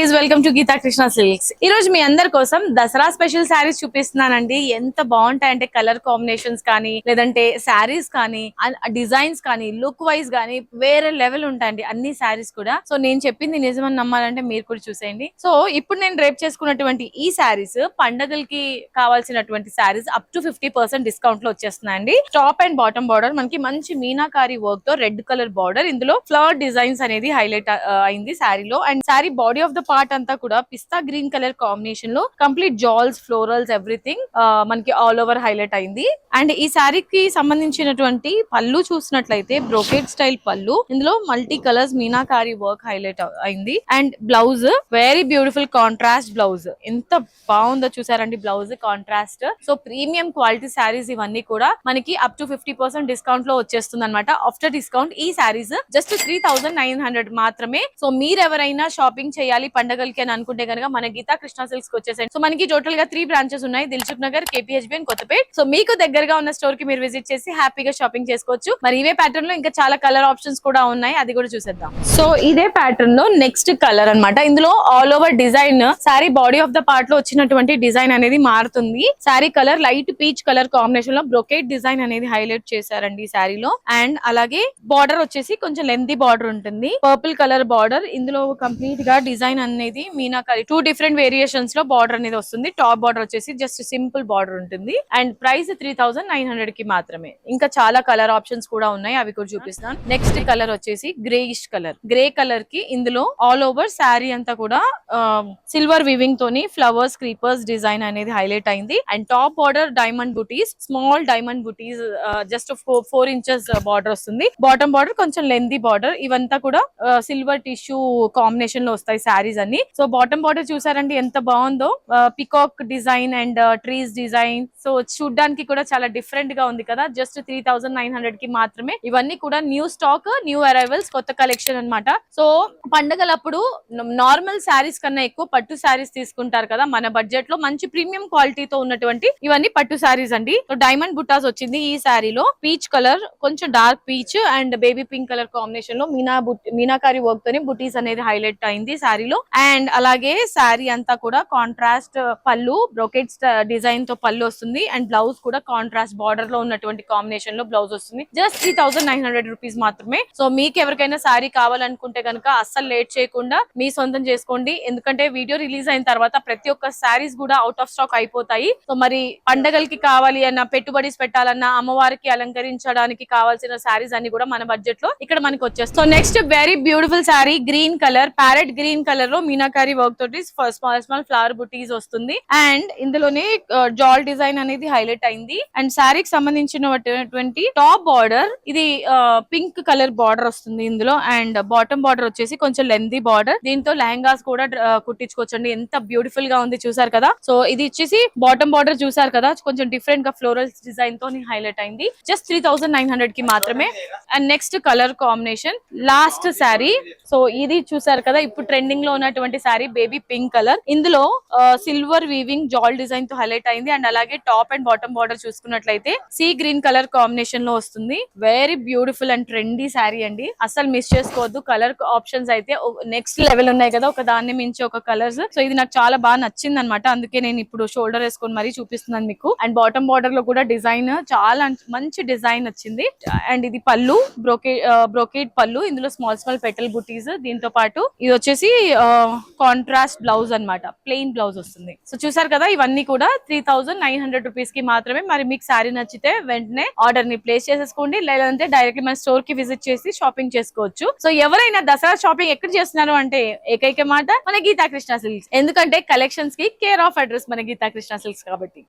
Ladies, welcome to Geetha Krishna Silks. ఈ రోజు మీ అందరి కోసం దసరా స్పెషల్ శారీస్ చూపిస్తున్నానండి. ఎంత బాగుంటాయంటే కలర్ కాంబినేషన్స్ కానీ, లేదంటే శారీస్ కానీ, డిజైన్స్ కానీ, లుక్ వైజ్ కానీ వేరే లెవెల్ ఉంటాయండి అన్ని శారీస్ కూడా. సో నేను చెప్పింది నిజమని నమ్మాలంటే మీరు కూడా చూసేయండి. సో ఇప్పుడు నేను రేపు చేసుకున్నటువంటి ఈ శారీస్ పండగలకి కావాల్సినటువంటి శారీస్ అప్ టు 50% డిస్కౌంట్ లో వచ్చేస్తున్నాయండి. టాప్ అండ్ బాటమ్ బార్డర్ మనకి మంచి మీనాకారి వర్క్ తో రెడ్ కలర్ బార్డర్, ఇందులో ఫ్లవర్ డిజైన్స్ అనేది హైలైట్ అయింది శారీలో. And saree body of the part అంతా కూడా పిస్తా గ్రీన్ కలర్ కాంబినేషన్ లో కంప్లీట్ జాల్స్, ఫ్లోరల్స్, ఎవ్రీథింగ్ మనకి ఆల్ ఓవర్ హైలైట్ అయింది. అండ్ ఈ శారీకి సంబంధించినటువంటి పళ్ళు చూసినట్లయితే బ్రోకెట్ స్టైల్ పళ్ళు, ఇందులో multi colours meenakari work highlight అయింది. And blouse very beautiful contrast blouse, ఎంత బాగుందో చూసారండి blouse contrast. So premium quality saris ఇవన్నీ కూడా మనకి అప్ టు 50% డిస్కౌంట్ లో వచ్చేస్తుంది అనమాట. ఆఫ్టర్ డిస్కౌంట్ ఈ శారీస్ జస్ట్ 3900 మాత్రమే. సో మీరు ఎవరైనా షాపింగ్ చేయాలి పండగలకి అని అనుకుంటే కనుక మన గీతా కృష్ణ సిల్క్స్ కి వచ్చేసండి. సో మనకి టోటల్ గా 3 బ్రాంచెస్ ఉన్నాయి, Dilsukh Nagar, KPHB and Kothapet. So మీకు దగ్గరగా ఉన్న స్టోర్ కి మీరు విజిట్ చేసి హ్యాపీగా షాపింగ్ చేసుకోవచ్చు. మరి ఇవే ప్యాటర్న్ లో ఇంకా చాలా కలర్ ఆప్షన్స్ కూడా ఉన్నాయి, అది కూడా చూసేద్దాం. సో ఇదే ప్యాటర్న్ లో నెక్స్ట్ కలర్ అన్నమాట. ఇందులో all over design sari body of the part లో వచ్చినటువంటి డిజైన్ అనేది మారుతుంది. Sari colour light peach colour combination లో బ్రొకేట్ డిజైన్ అనేది హైలైట్ చేశారండి ఈ శారీలో. అండ్ అలాగే బార్డర్ వచ్చేసి కొంచెం లెంతీ బార్డర్ ఉంటుంది, పర్పుల్ కలర్ బార్డర్. ఇందులో కంప్లీట్ గా డిజైన్ అనేది మీనాకారి 2 డిఫరెంట్ వేరియేషన్స్ లో బార్డర్ అనేది వస్తుంది. టాప్ బార్డర్ వచ్చేసి జస్ట్ సింపుల్ బార్డర్ ఉంటుంది. అండ్ ప్రైస్ 3900 కి మాత్రమే. ఇంకా చాలా కలర్ ఆప్షన్స్ కూడా ఉన్నాయి, అవి కూడా చూపిస్తాను. నెక్స్ట్ కలర్ వచ్చేసి గ్రేయిష్ కలర్. గ్రే కలర్ కి ఇందులో ఆల్ ఓవర్ శారీ అంతా కూడా సిల్వర్ వివింగ్ తోని ఫ్లవర్స్, క్రీపర్స్ డిజైన్ అనేది హైలైట్ అయింది. And top border diamond buttis, small diamond buttis, just 4 inches border వస్తుంది. బాటమ్ బార్డర్ కొంచెం లెంతీ బార్డర్. ఇవంతా కూడా సిల్వర్ టిష్యూ కాంబినేషన్ లో వస్తాయి శారీస్ అన్ని. సో బాటమ్ బార్డర్ చూసారండి ఎంత బాగుందో, peacock design and trees design. So చూడ్డానికి కూడా చాలా డిఫరెంట్ గా ఉంది కదా. జస్ట్ 3900 కి మాత్రమే. ఇవన్నీ కూడా న్యూ స్టాక్, న్యూ అరైవల్స్, కొత్త కలెక్షన్ అన్నమాట. సో పండగలప్పుడు నార్మల్ శారీస్ కన్నా ఎక్కువ పట్టు శారీస్ తీసుకుంటారు కదా మన బడ్జెట్ లో. మంచి ప్రీమియం క్వాలిటీతో ఉన్నటువంటి ఇవన్నీ పట్టు శారీస్ అండి. సో డైమండ్ బుట్టాస్ వచ్చింది ఈ శారీలో. పీచ్ కలర్, కొంచెం dark peach and baby pink colour combination లో మీనాకారి వర్క్ తోని బుటీస్ అనేది హైలైట్ అయింది శారీలో. అండ్ అలాగే శారీ అంతా కూడా కాంట్రాస్ట్ పళ్ళు, బ్రోకెట్ డిజైన్ తో పళ్ళు వస్తుంది. అండ్ బ్లౌజ్ కూడా కాంట్రాస్ట్ బార్డర్ లో ఉన్నటువంటి కాంబినేషన్ లో బ్లౌజ్ వస్తుంది. జస్ట్ 3900 రూపీస్ మాత్రమే. సో మీకు ఎవరికైనా శారీ కావాలనుకుంటే కనుక అస్సలు లేట్ చేయకుండా మీ సొంతం చేసుకోండి. ఎందుకంటే వీడియో రిలీజ్ అయిన తర్వాత ప్రతి ఒక్క శారీస్ కూడా అవుట్ ఆఫ్ స్టాక్ అయిపోతాయి. సో మరి పండగలకి కావాలి అన్న, పెట్టుబడి పెట్టాలన్నా, అమ్మవారికి అలంకరించడానికి కావాల్సిన శారీస్ అన్ని కూడా మన బడ్జెట్ లో ఇక్కడ మనకి వచ్చేస్తాయి. So next very beautiful sari, green colour, parrot green colour లో మీనాకారి వర్క్ తోటి స్మాల్ ఫ్లవర్ బుటీస్ వస్తుంది. అండ్ ఇందులోనే జాల్ డిజైన్ అనేది హైలైట్ అయింది. అండ్ శారీకి సంబంధించినటువంటి టాప్ బార్డర్ ఇది పింక్ కలర్ బార్డర్ వస్తుంది ఇందులో. అండ్ బాటమ్ బార్డర్ వచ్చేసి కొంచెం లెంతీ బార్డర్. దీంతో లెహంగాస్ కూడా కుట్టించుకోవచ్చండి. ఎంత బ్యూటిఫుల్ గా ఉంది చూసారు కదా. సో ఇది వచ్చేసి బాటమ్ బార్డర్ చూసారు కదా, కొంచెం డిఫరెంట్ గా ఫ్లోరల్ డిజైన్ తో హైలైట్ అయింది. జస్ట్ 3900 కి మాత్రమే. And next colour combination last sari. So ఇది చూసారు కదా ఇప్పుడు ట్రెండింగ్ లో ఉన్నటువంటి శారీ, బేబీ పింక్ కలర్. ఇందులో సిల్వర్ వీవింగ్ జాల్ డిజైన్ తో హైలైట్ అయింది. అండ్ అలాగే టాప్ అండ్ బాటమ్ బార్డర్ చూసుకున్నట్లయితే సీ గ్రీన్ కలర్ కాంబినేషన్ లో వస్తుంది. Very beautiful and trendy sari అండి, అసలు మిస్ చేసుకోవద్దు. కలర్ ఆప్షన్స్ అయితే నెక్స్ట్ లెవెల్ ఉన్నాయి కదా, ఒక దాన్ని మించి ఒక కలర్స్. సో ఇది నాకు చాలా బాగా నచ్చింది అనమాట, అందుకే నేను ఇప్పుడు షోల్డర్ వేసుకొని మరీ చూపిస్తున్నాను మీకు. అండ్ బాటమ్ బార్డర్ లో కూడా డిజైన్ చాలా మంచి డిజైన్ వచ్చింది. అండ్ ఇది పళ్ళు, బ్రోకేట్ పళ్ళు, ఇందులో స్మాల్ పెటల్ బుటీస్. దీంతో పాటు ఇది వచ్చేసి కాంట్రాస్ట్ బ్లౌజ్ అన్నమాట, ప్లెయిన్ బ్లౌజ్ వస్తుంది. సో చూసారు కదా ఇవన్నీ కూడా 3900 రూపీస్ కి మాత్రమే. మరి మీకు శారీ నచ్చితే వెంటనే ఆర్డర్ ని ప్లేస్ చేసేసుకోండి, లేదంటే డైరెక్ట్ మన స్టోర్ కి విజిట్ చేసి షాపింగ్ చేసుకోవచ్చు. సో ఎవరైనా దసరా షాపింగ్ ఎక్కడ చేస్తున్నారు అంటే ఏకైక మాట మన గీతా కృష్ణ సిల్క్స్. ఎందుకంటే కలెక్షన్స్ కి కేర్ ఆఫ్ అడ్రస్ మన గీతా కృష్ణ సిల్క్స్ కాబట్టి.